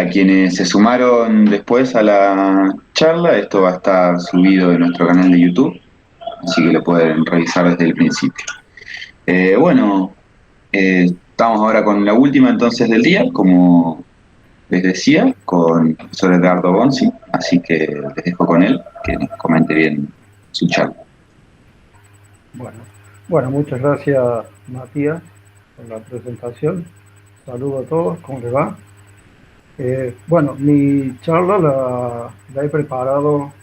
Para quienes se sumaron después a la charla, esto va a estar subido en nuestro canal de YouTube, así que lo pueden revisar desde el principio. Bueno, estamos ahora con la última entonces del día, como les decía, con el profesor Edgardo Bonzi, así que les dejo con él, que nos comente bien su charla. Bueno, bueno, muchas gracias Matías por la presentación. Saludo a todos, ¿cómo les va? Bueno, mi charla la he preparado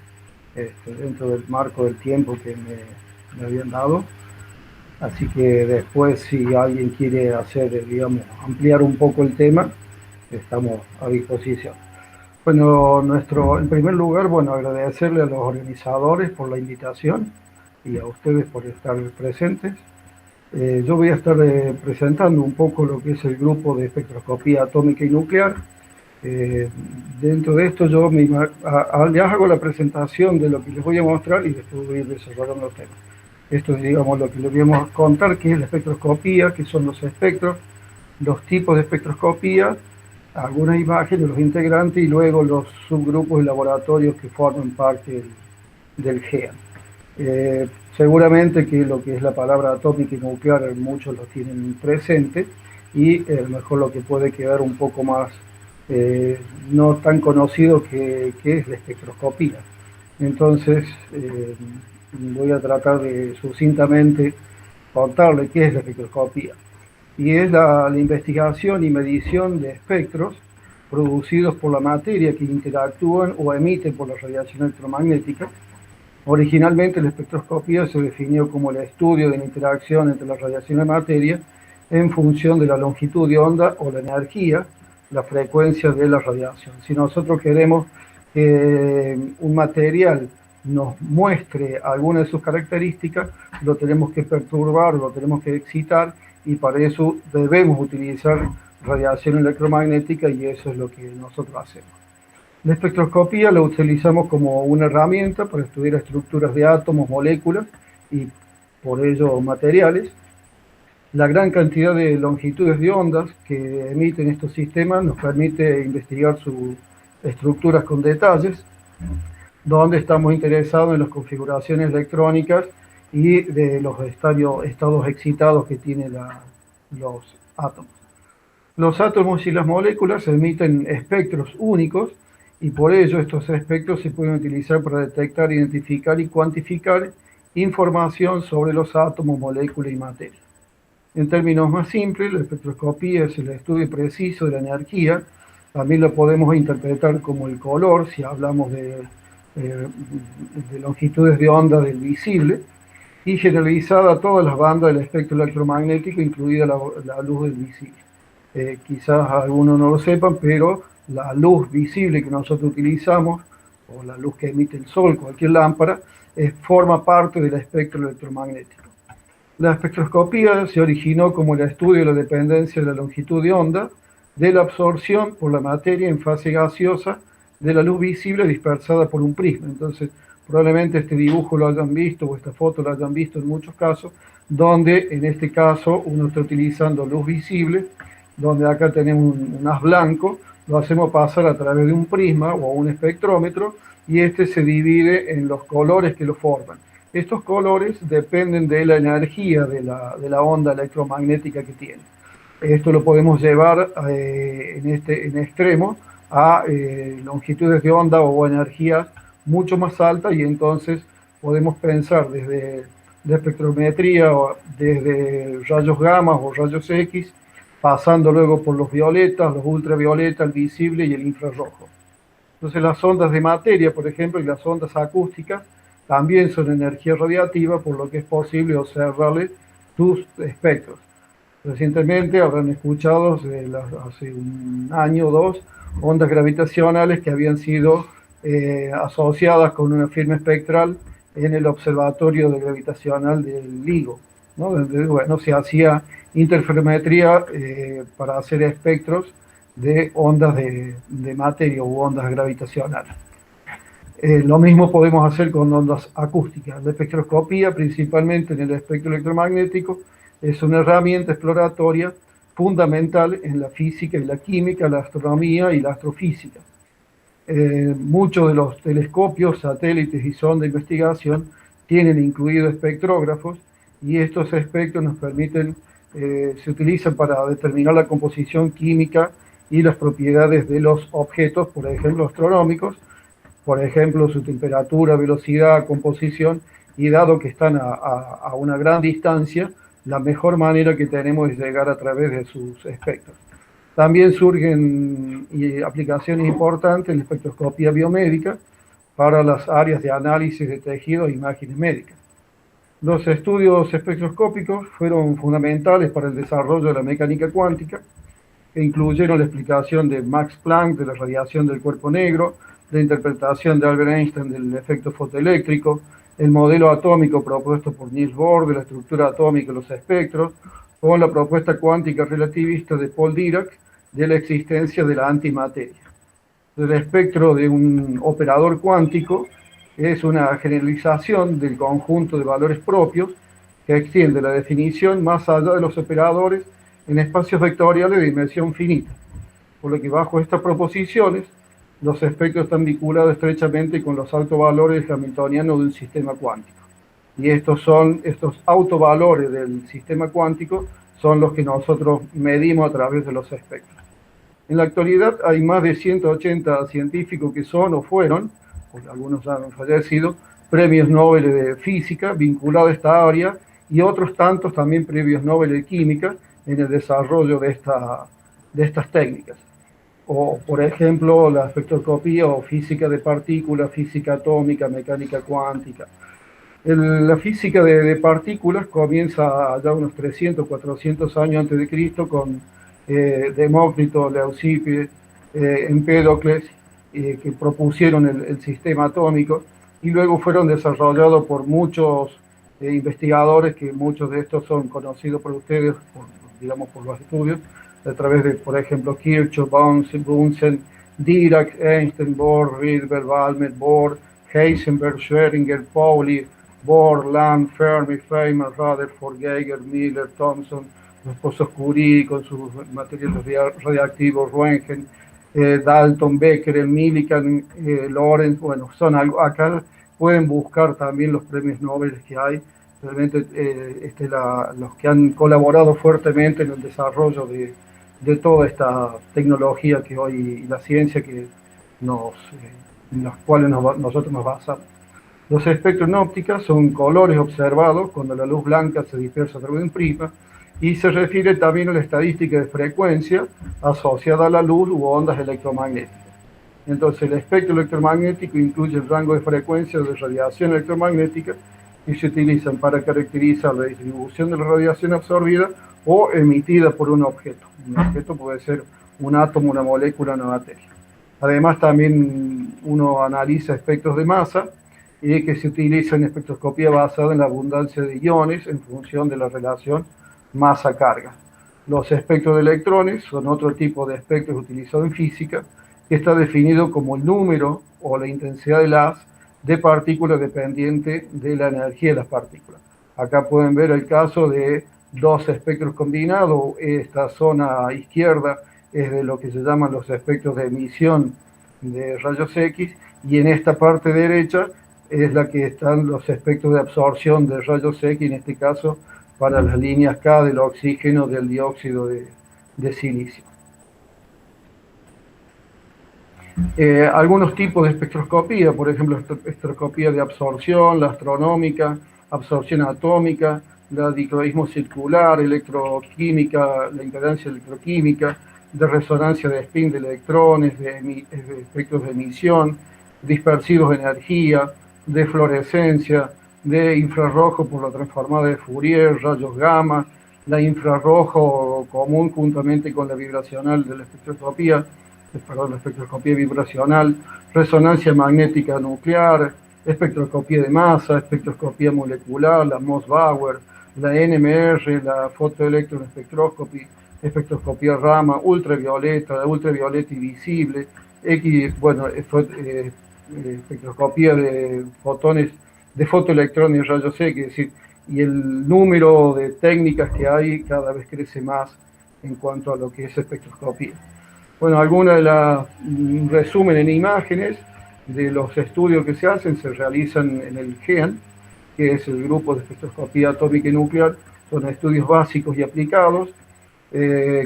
dentro del marco del tiempo que me habían dado, así que después si alguien quiere hacer, digamos, ampliar un poco el tema, estamos a disposición. Bueno, en primer lugar, bueno, agradecerle a los organizadores por la invitación y a ustedes por estar presentes. Yo voy a estar presentando un poco lo que es el grupo de espectroscopía atómica y nuclear. Eh, Dentro de esto yo les hago la presentación de lo que les voy a mostrar y después voy a ir desarrollando los temas. Esto es, digamos, lo que les voy a contar, qué es la espectroscopía, qué son los espectros, los tipos de espectroscopía, algunas imágenes, los integrantes y luego los subgrupos y laboratorios que forman parte del GEAN. Seguramente que lo que es la palabra atómica y nuclear muchos lo tienen presente y a lo mejor lo que puede quedar un poco más no tan conocido que es la espectroscopía. Entonces voy a tratar de sucintamente contarle qué es la espectroscopía. Y es la investigación y medición de espectros producidos por la materia que interactúan o emiten por la radiación electromagnética. Originalmente la espectroscopía se definió como el estudio de la interacción entre la radiación y la materia en función de la longitud de onda o la energía, la frecuencia de la radiación. Si nosotros queremos que un material nos muestre alguna de sus características, lo tenemos que perturbar, lo tenemos que excitar y para eso debemos utilizar radiación electromagnética y eso es lo que nosotros hacemos. La espectroscopía la utilizamos como una herramienta para estudiar estructuras de átomos, moléculas y por ello materiales. La gran cantidad de longitudes de ondas que emiten estos sistemas nos permite investigar sus estructuras con detalles, donde estamos interesados en las configuraciones electrónicas y de los estados excitados que tienen los átomos. Los átomos y las moléculas emiten espectros únicos y por ello estos espectros se pueden utilizar para detectar, identificar y cuantificar información sobre los átomos, moléculas y materia. En términos más simples, la espectroscopía es el estudio preciso de la energía. También lo podemos interpretar como el color, si hablamos de longitudes de onda del visible, y generalizada a todas las bandas del espectro electromagnético, incluida la luz del visible. Quizás algunos no lo sepan, pero la luz visible que nosotros utilizamos, o la luz que emite el sol, cualquier lámpara, forma parte del espectro electromagnético. La espectroscopía se originó como el estudio de la dependencia de la longitud de onda de la absorción por la materia en fase gaseosa de la luz visible dispersada por un prisma. Entonces, probablemente este dibujo lo hayan visto o esta foto lo hayan visto en muchos casos, donde en este caso uno está utilizando luz visible, donde acá tenemos un haz blanco, lo hacemos pasar a través de un prisma o un espectrómetro y este se divide en los colores que lo forman. Estos colores dependen de la energía de la onda electromagnética que tiene. Esto lo podemos llevar en extremo a longitudes de onda o energías mucho más altas y entonces podemos pensar desde la espectrometría o desde rayos gamma o rayos X, pasando luego por los violetas, los ultravioletas, el visible y el infrarrojo. Entonces las ondas de materia, por ejemplo, y las ondas acústicas también son energía radiativa, por lo que es posible observarle sus espectros. Recientemente habrán escuchado hace un año o dos ondas gravitacionales que habían sido asociadas con una firma espectral en el observatorio de gravitacional del LIGO, ¿no? Donde, bueno, se hacía interferometría para hacer espectros de ondas de materia u ondas gravitacionales. Lo mismo podemos hacer con ondas acústicas. La espectroscopía, principalmente en el espectro electromagnético, es una herramienta exploratoria fundamental en la física y la química, la astronomía y la astrofísica. Muchos de los telescopios, satélites y sondas de investigación tienen incluidos espectrógrafos y estos espectros nos permiten, se utilizan para determinar la composición química y las propiedades de los objetos, por ejemplo, astronómicos, por ejemplo, su temperatura, velocidad, composición, y dado que están a una gran distancia, la mejor manera que tenemos es llegar a través de sus espectros. También surgen aplicaciones importantes en la espectroscopía biomédica para las áreas de análisis de tejidos e imágenes médicas. Los estudios espectroscópicos fueron fundamentales para el desarrollo de la mecánica cuántica, que incluyeron la explicación de Max Planck de la radiación del cuerpo negro, la interpretación de Albert Einstein del efecto fotoeléctrico, el modelo atómico propuesto por Niels Bohr de la estructura atómica de los espectros, o la propuesta cuántica relativista de Paul Dirac de la existencia de la antimateria. El espectro de un operador cuántico es una generalización del conjunto de valores propios que extiende la definición más allá de los operadores en espacios vectoriales de dimensión finita, por lo que bajo estas proposiciones los espectros están vinculados estrechamente con los altos valores hamiltonianos de un sistema cuántico. Y estos autovalores del sistema cuántico son los que nosotros medimos a través de los espectros. En la actualidad hay más de 180 científicos que son o fueron, porque algunos han fallecido, premios Nobel de física vinculados a esta área y otros tantos también premios Nobel de química en el desarrollo de estas técnicas. O, por ejemplo, la espectroscopía o física de partículas, física atómica, mecánica cuántica. La física de partículas comienza ya unos 300, 400 años antes de Cristo con Demócrito, Leucippe, Empédocles, que propusieron el sistema atómico y luego fueron desarrollados por muchos investigadores, que muchos de estos son conocidos por ustedes, digamos, por los estudios, a través de, por ejemplo, Kirchhoff, Bunsen, Dirac, Einstein, Bohr, Rydberg, Balmer, Bohr, Heisenberg, Schrödinger, Pauli, Bohr, Lamb, Fermi, Feynman, Rutherford, Geiger, Miller, Thomson, los esposos Curie con sus materiales radiactivos, Röntgen, Dalton, Becker, Millikan, Lorentz. Bueno, son algo, acá pueden buscar también los premios Nobel que hay, realmente los que han colaborado fuertemente en el desarrollo de toda esta tecnología que hoy, y la ciencia que en las cuales nosotros nos basamos. Los espectros en óptica son colores observados cuando la luz blanca se dispersa a través de un prisma, y se refiere también a la estadística de frecuencia asociada a la luz u ondas electromagnéticas. Entonces, el espectro electromagnético incluye el rango de frecuencia de radiación electromagnética y se utilizan para caracterizar la distribución de la radiación absorbida o emitida por un objeto. Un objeto puede ser un átomo, una molécula, una materia. Además, también uno analiza espectros de masa y que se utiliza en espectroscopía basada en la abundancia de iones en función de la relación masa-carga. Los espectros de electrones son otro tipo de espectros utilizados en física, que está definido como el número o la intensidad del haz de partículas dependiente de la energía de las partículas. Acá pueden ver el caso de dos espectros combinados. Esta zona izquierda es de lo que se llaman los espectros de emisión de rayos X, y en esta parte derecha es la que están los espectros de absorción de rayos X, en este caso para las líneas K del oxígeno, del dióxido de silicio. Algunos tipos de espectroscopía, por ejemplo, espectroscopía de absorción, la astronómica, absorción atómica, la dicroísmo circular, electroquímica, la impedancia electroquímica, de resonancia de spin de electrones, de espectros de emisión, dispersivos de energía, de fluorescencia, de infrarrojo por la transformada de Fourier, rayos gamma, la infrarrojo común juntamente con la vibracional de la espectroscopía, la espectroscopía vibracional, resonancia magnética nuclear, espectroscopía de masa, espectroscopía molecular, la Moss-Bauer, la NMR, la fotoelectronespectroscopía, espectroscopía Raman, ultravioleta, la ultravioleta invisible, espectroscopía de fotones, de fotoelectrones y rayos X, es decir, y el número de técnicas que hay cada vez crece más en cuanto a lo que es espectroscopía. Bueno, alguna de las resumen en imágenes de los estudios que se hacen se realizan en el GEAN, que es el Grupo de Espectroscopía Atómica y Nuclear. Son estudios básicos y aplicados,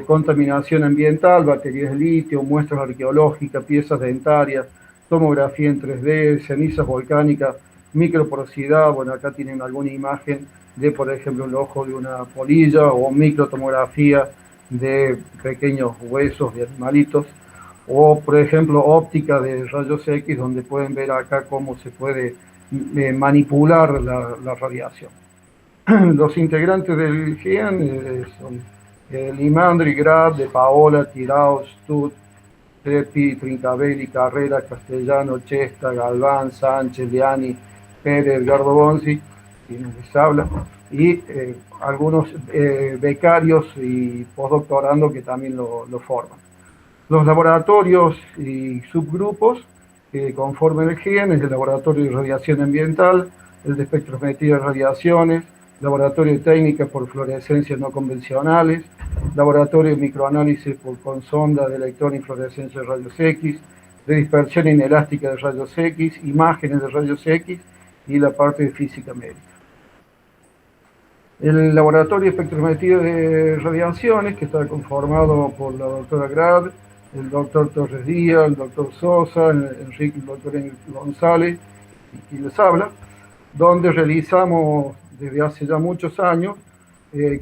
contaminación ambiental, baterías de litio, muestras arqueológicas, piezas dentarias, tomografía en 3D, cenizas volcánicas, microporosidad. Bueno, acá tienen alguna imagen de, por ejemplo, el ojo de una polilla, o microtomografía de pequeños huesos de animalitos, o por ejemplo óptica de rayos X, donde pueden ver acá cómo se puede manipular la radiación. Los integrantes del GEAN son Limandri, Grab, De Paola, Tirao, Stud, Trepi, Trincavelli, Carrera, Castellano, Chesta, Galván, Sánchez, Liani, Pérez, Edgardo Bonzi, quienes les habla, y algunos becarios y postdoctorando que también lo forman. Los laboratorios y subgrupos que conforman el GEAN es el Laboratorio de Radiación Ambiental, el de Espectrometría de Radiaciones, Laboratorio de Técnica por Fluorescencias No Convencionales, Laboratorio de Microanálisis con sonda de electrón y fluorescencia de rayos X, de dispersión inelástica de rayos X, imágenes de rayos X y la parte de física médica. El Laboratorio de Espectrometría de Radiaciones, que está conformado por la doctora Grad, el doctor Torres Díaz, el doctor Sosa, el doctor Enrique González, y quien les habla, donde realizamos desde hace ya muchos años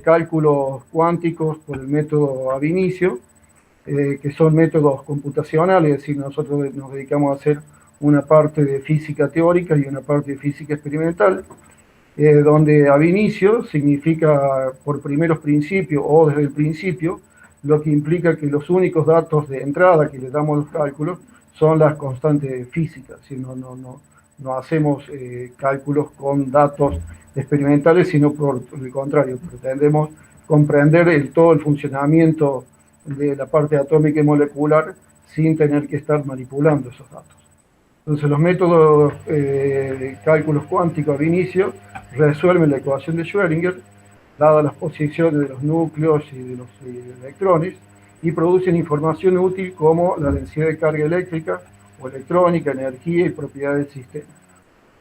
cálculos cuánticos por el método ab initio, que son métodos computacionales, es decir, nosotros nos dedicamos a hacer una parte de física teórica y una parte de física experimental, donde ab initio significa por primeros principios o desde el principio, lo que implica que los únicos datos de entrada que le damos a los cálculos son las constantes físicas, si no hacemos cálculos con datos experimentales, sino por el contrario, pretendemos comprender todo el funcionamiento de la parte atómica y molecular sin tener que estar manipulando esos datos. Entonces los métodos cálculos cuánticos ab initio resuelven la ecuación de Schrödinger, dadas las posiciones de los núcleos y de los electrones, y producen información útil como la densidad de carga eléctrica o electrónica, energía y propiedades del sistema.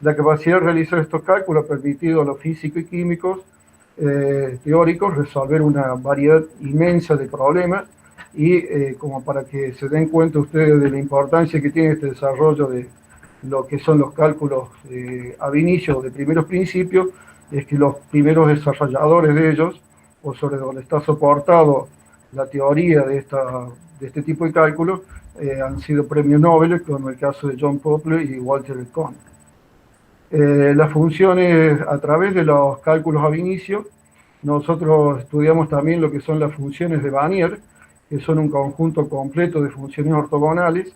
La capacidad de realizar estos cálculos ha permitido a los físicos y químicos teóricos resolver una variedad inmensa de problemas, y como para que se den cuenta ustedes de la importancia que tiene este desarrollo de lo que son los cálculos ab initio de primeros principios, es que los primeros desarrolladores de ellos, o sobre donde está soportado la teoría de este tipo de cálculos, han sido premios Nobel, como el caso de John Popper y Walter Kohn. Las funciones a través de los cálculos ab initio, nosotros estudiamos también lo que son las funciones de Wannier, que son un conjunto completo de funciones ortogonales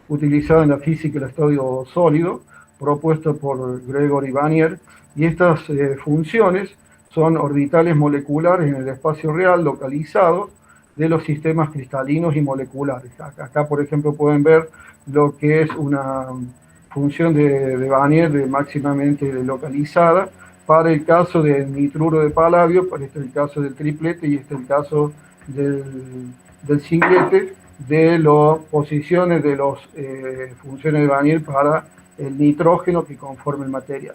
utilizadas en la física del estado sólido, propuesto por Gregory Wannier, y estas funciones son orbitales moleculares en el espacio real localizados de los sistemas cristalinos y moleculares. Acá, por ejemplo, pueden ver lo que es una función de Wannier máximamente localizada para el caso del nitruro de paladio, para este es el caso del triplete y este es el caso del singlete, de las posiciones de las funciones de Wannier para el nitrógeno que conforma el material.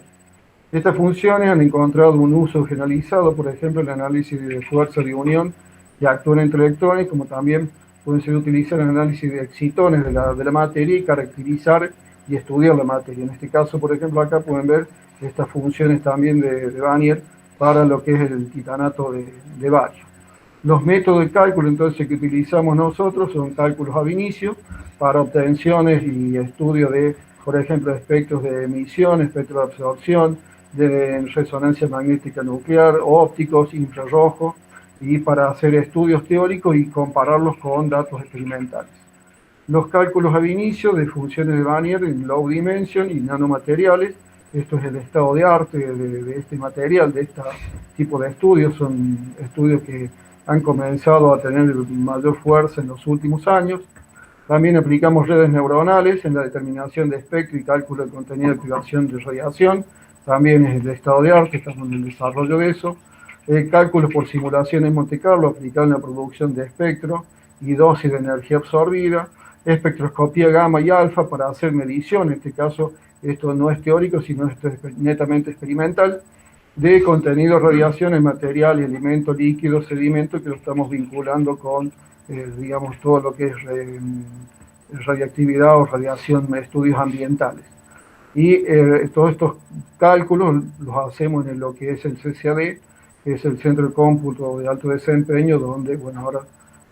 Estas funciones han encontrado un uso generalizado, por ejemplo, en el análisis de fuerza de unión que actúan entre electrones, como también pueden ser utilizadas en el análisis de excitones de la materia y caracterizar y estudiar la materia. En este caso, por ejemplo, acá pueden ver estas funciones también de Wannier para lo que es el titanato de bario. Los métodos de cálculo entonces que utilizamos nosotros son cálculos ab initio para obtenciones y estudio de, por ejemplo, espectros de emisión, espectros de absorción, de resonancia magnética nuclear, ópticos, infrarrojos, y para hacer estudios teóricos y compararlos con datos experimentales. Los cálculos ab initio de funciones de Wannier en low dimension y nanomateriales, esto es el estado de arte de este material, de este tipo de estudios, son estudios que han comenzado a tener mayor fuerza en los últimos años. También aplicamos redes neuronales en la determinación de espectro y cálculo del contenido de privación de radiación, también es el estado de arte, estamos en el desarrollo de eso. cálculos por simulación en Monte Carlo aplicado en la producción de espectro y dosis de energía absorbida, espectroscopía gamma y alfa para hacer medición, en este caso esto no es teórico, sino esto es netamente experimental, de contenido de radiación en material y alimento líquido, sedimento, que lo estamos vinculando con, digamos, todo lo que es radiactividad o radiación, estudios ambientales. Y todos estos cálculos los hacemos en lo que es el CCAD, que es el Centro de Cómputo de Alto Desempeño, donde, bueno, ahora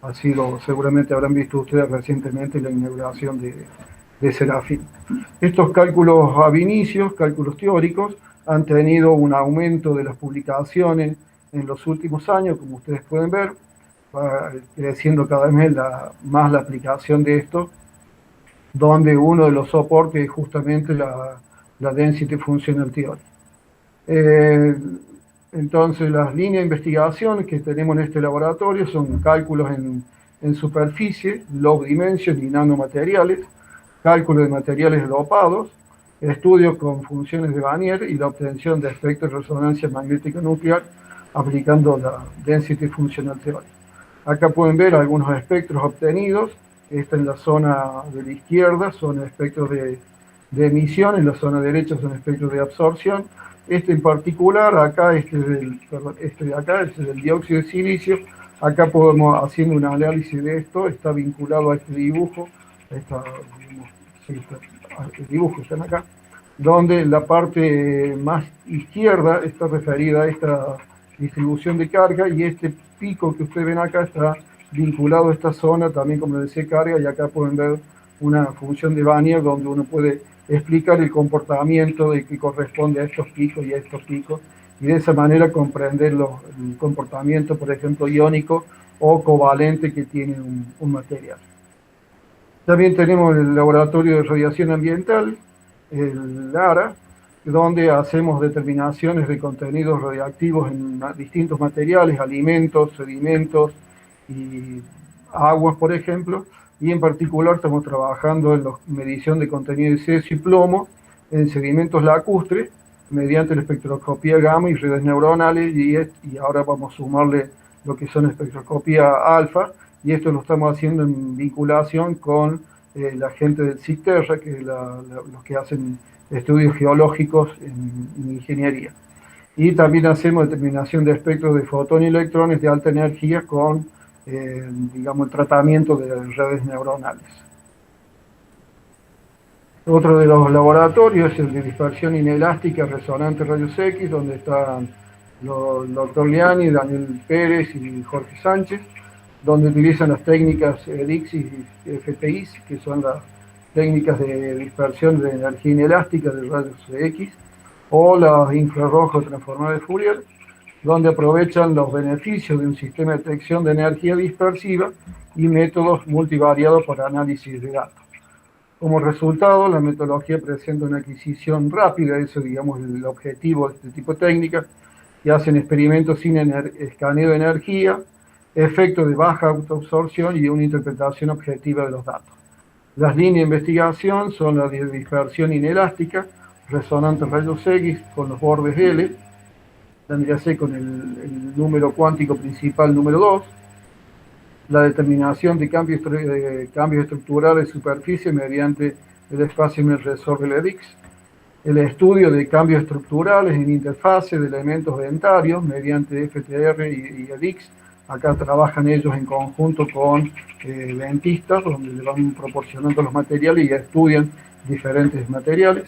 ha sido, seguramente habrán visto ustedes recientemente la inauguración de Serafín. Estos cálculos ab initio, cálculos teóricos, han tenido un aumento de las publicaciones en los últimos años, como ustedes pueden ver, va creciendo cada vez más la aplicación de esto, donde uno de los soportes es justamente la Density Functional Theory. Entonces, las líneas de investigación que tenemos en este laboratorio son cálculos en superficie, low dimension y nanomateriales, cálculo de materiales dopados, estudios con funciones de Wannier y la obtención de espectros de resonancia magnética nuclear aplicando la Density Functional Theory. Acá pueden ver algunos espectros obtenidos. Esta en la zona de la izquierda son espectros de emisión, en la zona derecha son espectros de absorción. Este en particular, acá, este de acá, este del dióxido de silicio. Acá podemos, haciendo un análisis de esto, está vinculado a este dibujo, el dibujo que están acá, donde la parte más izquierda está referida a esta distribución de carga y este pico que ustedes ven acá está vinculado a esta zona, también como les decía, carga, y acá pueden ver una función de Wannier donde uno puede explicar el comportamiento de que corresponde a estos picos y a estos picos, y de esa manera comprender el comportamiento, por ejemplo, iónico o covalente que tiene un material. También tenemos el Laboratorio de Radiación Ambiental, el LARA, donde hacemos determinaciones de contenidos radiactivos en distintos materiales, alimentos, sedimentos y aguas, por ejemplo, y en particular estamos trabajando en la medición de contenido de cesio y plomo en sedimentos lacustres mediante la espectroscopía gamma y redes neuronales, y ahora vamos a sumarle lo que son espectroscopía alfa, y esto lo estamos haciendo en vinculación con la gente del CITERRA, que es los que hacen estudios geológicos en ingeniería. Y también hacemos determinación de espectros de fotones y electrones de alta energía con, digamos, el tratamiento de redes neuronales. Otro de los laboratorios es el de dispersión inelástica resonante rayos X, donde están el doctor Liani, Daniel Pérez y Jorge Sánchez, donde utilizan las técnicas EDIX y FTIs, que son las técnicas de dispersión de energía inelástica de rayos X, o los infrarrojos transformadores de Fourier, donde aprovechan los beneficios de un sistema de detección de energía dispersiva y métodos multivariados para análisis de datos. Como resultado, la metodología presenta una adquisición rápida, eso digamos el objetivo de este tipo de técnicas, que hacen experimentos sin escaneo de energía, efectos de baja autoabsorción y una interpretación objetiva de los datos. Las líneas de investigación son la de dispersión inelástica, resonante rayos X con los bordes L, tendría que ser con el número cuántico principal número 2, la determinación de cambios estructurales de superficie mediante el espacio resorbe LEDIX, el estudio de cambios estructurales en interfase de elementos dentarios mediante FTR y EDIX. Acá trabajan ellos en conjunto con dentistas, donde le van proporcionando los materiales y estudian diferentes materiales.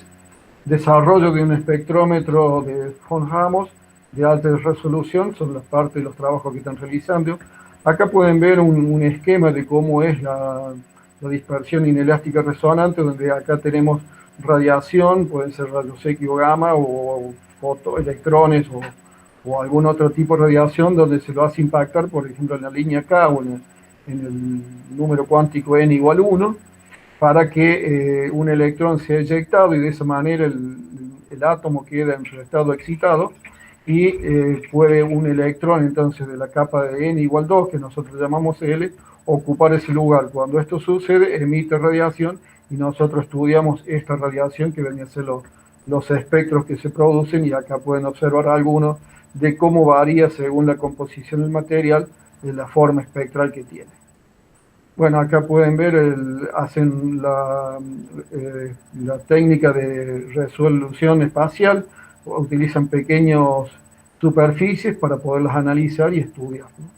Desarrollo de un espectrómetro de von Hammos de alta resolución, son las partes de los trabajos que están realizando. Acá pueden ver un esquema de cómo es la dispersión inelástica resonante, donde acá tenemos radiación, pueden ser rayos X o gamma, o fotoelectrones, o algún otro tipo de radiación, donde se lo hace impactar, por ejemplo, en la línea K o en el número cuántico n igual 1, para que un electrón sea eyectado y de esa manera el átomo queda en su estado excitado, y puede un electrón entonces de la capa de n igual 2, que nosotros llamamos L, ocupar ese lugar. Cuando esto sucede, emite radiación y nosotros estudiamos esta radiación que venía a ser los espectros que se producen, y acá pueden observar algunos de cómo varía según la composición del material de la forma espectral que tiene. Bueno, acá pueden ver, hacen la técnica de resolución espacial, utilizan pequeñas superficies para poderlas analizar y estudiar, ¿no?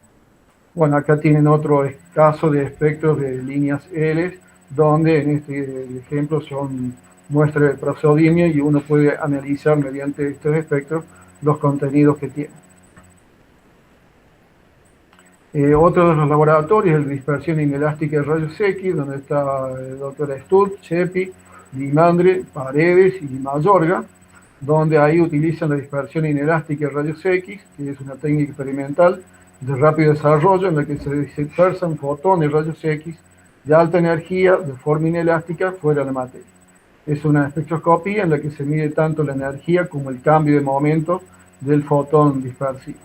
Bueno, acá tienen otro caso de espectros de líneas L, donde en este ejemplo son muestras de prosodimio y uno puede analizar mediante estos espectros los contenidos que tienen. Otro de los laboratorios es de dispersión inelástica de rayos X, donde está el doctor Stutt, Chepi, Limandre, Paredes y Mayorga, donde ahí utilizan la dispersión inelástica de rayos X, que es una técnica experimental de rápido desarrollo en la que se dispersan fotones de rayos X de alta energía de forma inelástica fuera de la materia. Es una espectroscopía en la que se mide tanto la energía como el cambio de momento del fotón dispersivo.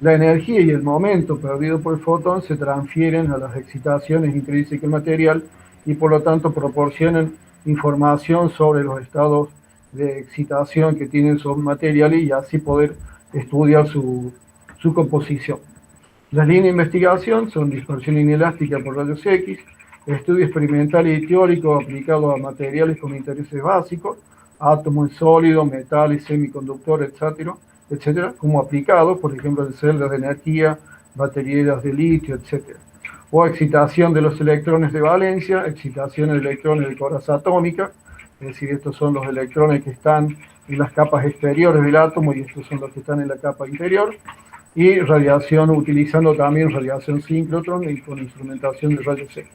La energía y el momento perdido por el fotón se transfieren a las excitaciones intrínsecas del material y por lo tanto proporcionan información sobre los estados de excitación que tienen esos materiales y así poder estudiar su composición. Las líneas de investigación son dispersión inelástica por rayos X, estudio experimental y teórico aplicado a materiales con intereses básicos, átomos sólidos, metales, semiconductores, etcétera, como aplicado, por ejemplo, en celdas de energía, baterías de litio, etcétera. O excitación de los electrones de valencia, excitación de electrones de coraza atómica, es decir, estos son los electrones que están en las capas exteriores del átomo y estos son los que están en la capa interior, y radiación, utilizando también radiación síncrotron y con instrumentación de rayos X.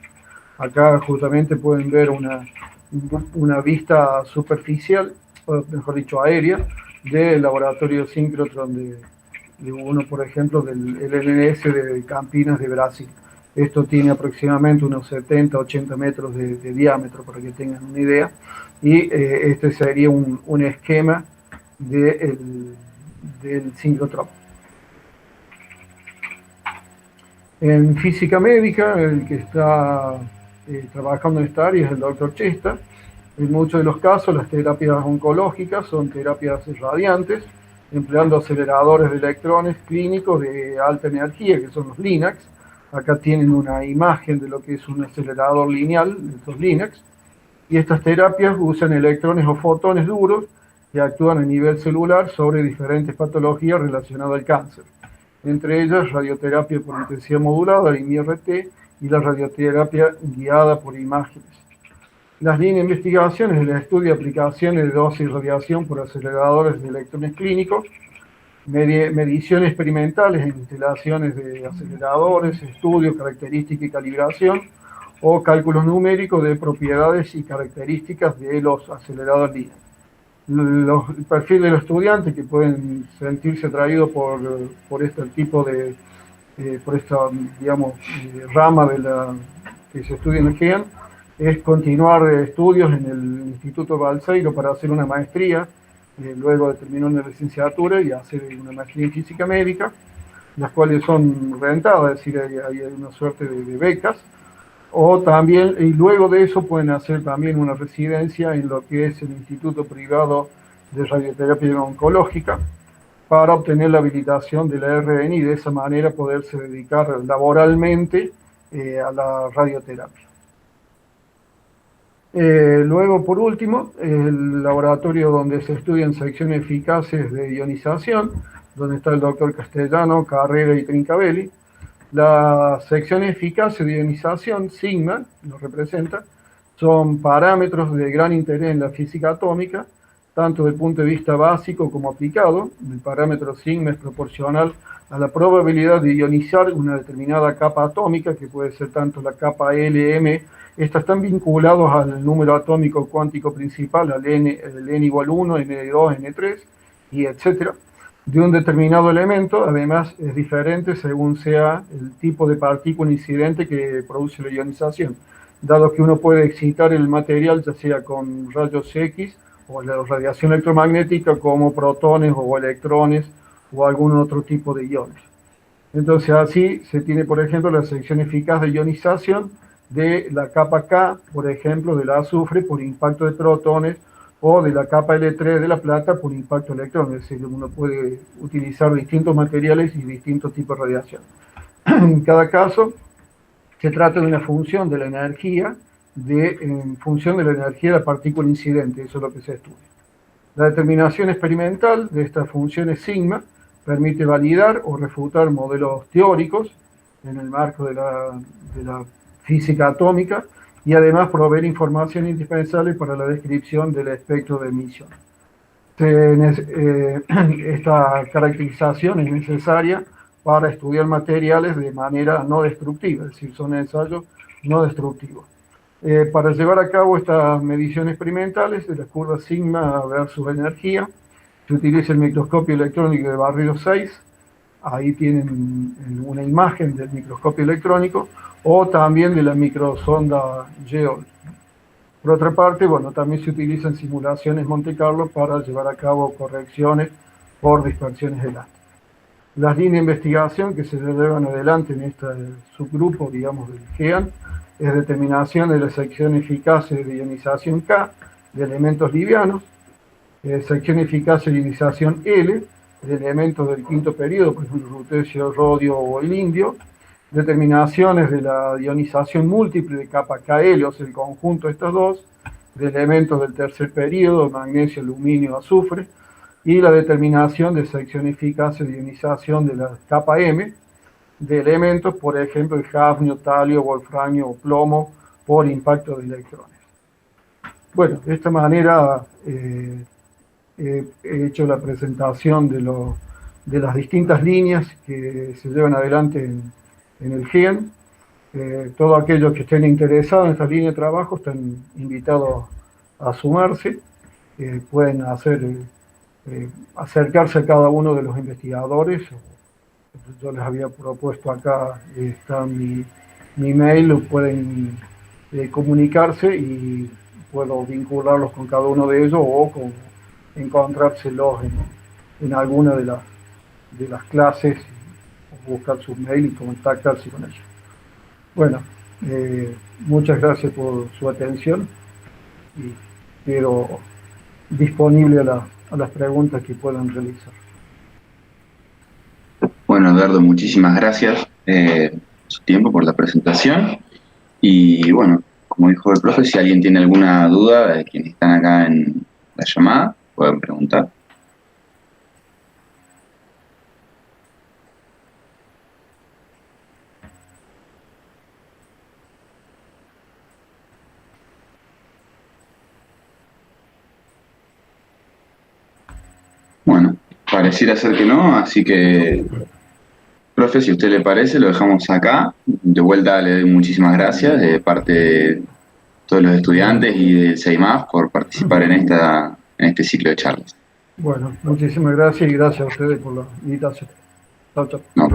Acá justamente pueden ver una vista superficial, o mejor dicho, aérea, del laboratorio síncrotron de uno, por ejemplo, del LNS de Campinas de Brasil. Esto tiene aproximadamente unos 70, 80 metros de diámetro, para que tengan una idea, y este sería un esquema del síncrotrón. En física médica, el que está trabajando en esta área es el doctor Chesta. En muchos de los casos, las terapias oncológicas son terapias radiantes, empleando aceleradores de electrones clínicos de alta energía, que son los LINACs. Acá tienen una imagen de lo que es un acelerador lineal, estos LINACs. Y estas terapias usan electrones o fotones duros que actúan a nivel celular sobre diferentes patologías relacionadas al cáncer. Entre ellas, radioterapia por intensidad modulada, la IMI-RT, y la radioterapia guiada por imágenes. Las líneas de investigación es el estudio de aplicaciones de dosis de radiación por aceleradores de electrones clínicos, mediciones experimentales en instalaciones de aceleradores, estudios, características y calibración, o cálculos numéricos de propiedades y características de los aceleradores líneas. El perfil de los estudiantes que pueden sentirse atraídos por este tipo de, por esta, digamos, rama de que se estudia en el GEAN, es continuar estudios en el Instituto Balseiro para hacer una maestría, luego de terminar una licenciatura y hacer una maestría en física médica, las cuales son rentadas, es decir, hay una suerte de becas, o también, y luego de eso pueden hacer también una residencia en lo que es el Instituto Privado de Radioterapia Oncológica para obtener la habilitación de la RN y de esa manera poderse dedicar laboralmente a la radioterapia. Luego, por último, el laboratorio donde se estudian secciones eficaces de ionización, donde está el doctor Castellano, Carrera y Trincabelli. Las secciones eficaces de ionización, sigma, lo representa, son parámetros de gran interés en la física atómica, tanto desde el punto de vista básico como aplicado. El parámetro sigma es proporcional a la probabilidad de ionizar una determinada capa atómica, que puede ser tanto la capa L, M. Estas están vinculados al número atómico cuántico principal, al N, el N igual 1, N2, N3, y etcétera, de un determinado elemento. Además, es diferente según sea el tipo de partícula incidente que produce la ionización, dado que uno puede excitar el material ya sea con rayos X o la radiación electromagnética, como protones o electrones o algún otro tipo de iones. Entonces, así se tiene, por ejemplo, la sección eficaz de ionización de la capa K, por ejemplo, del azufre por impacto de protones o de la capa L3 de la plata por impacto electrónico. Es decir, uno puede utilizar distintos materiales y distintos tipos de radiación. En cada caso, se trata de una función de la energía, en función de la energía de la partícula incidente. Eso es lo que se estudia. La determinación experimental de estas funciones sigma permite validar o refutar modelos teóricos en el marco de la física atómica y además proveer información indispensable para la descripción del espectro de emisión. Esta caracterización es necesaria para estudiar materiales de manera no destructiva, es decir, son ensayos no destructivos. Para llevar a cabo estas mediciones experimentales de las curvas sigma versus energía, se utiliza el microscopio electrónico de barrido 6. Ahí tienen una imagen del microscopio electrónico, o también de la microsonda GEOL. Por otra parte, bueno, también se utilizan simulaciones Monte Carlo para llevar a cabo correcciones por dispersiones elásticas. Las líneas de investigación que se llevan adelante en este subgrupo, digamos, del GEAN, es determinación de la sección eficacia de ionización K de elementos livianos, sección eficacia de ionización L de elementos del quinto periodo, por ejemplo, rutecio, rodio o el indio, determinaciones de la ionización múltiple de capa KL, o sea, el conjunto de estas dos, de elementos del tercer periodo, magnesio, aluminio, azufre, y la determinación de sección eficacia de ionización de la capa M, de elementos, por ejemplo, el hafnio, talio, wolframio o plomo, por impacto de electrones. Bueno, de esta manera he hecho la presentación de las distintas líneas que se llevan adelante en el GEAN. Todos aquellos que estén interesados en esta línea de trabajo están invitados a sumarse. Pueden acercarse a cada uno de los investigadores. Yo les había propuesto acá, está mi mail, pueden comunicarse y puedo vincularlos con cada uno de ellos o encontrárselos en alguna de las clases, o buscar su mail y contactarse con ellos. Bueno, muchas gracias por su atención y quedo disponible a las preguntas que puedan realizar. Bueno, Eduardo, muchísimas gracias por su tiempo, por la presentación. Y bueno, como dijo el profe, si alguien tiene alguna duda de quienes están acá en la llamada, pueden preguntar. Bueno, pareciera ser que no, así que, profe, si a usted le parece, lo dejamos acá. De vuelta le doy muchísimas gracias de parte de todos los estudiantes y del CEIMAF por participar en este ciclo de charlas. Bueno, muchísimas gracias y gracias a ustedes por la invitación. Chao, chao. No,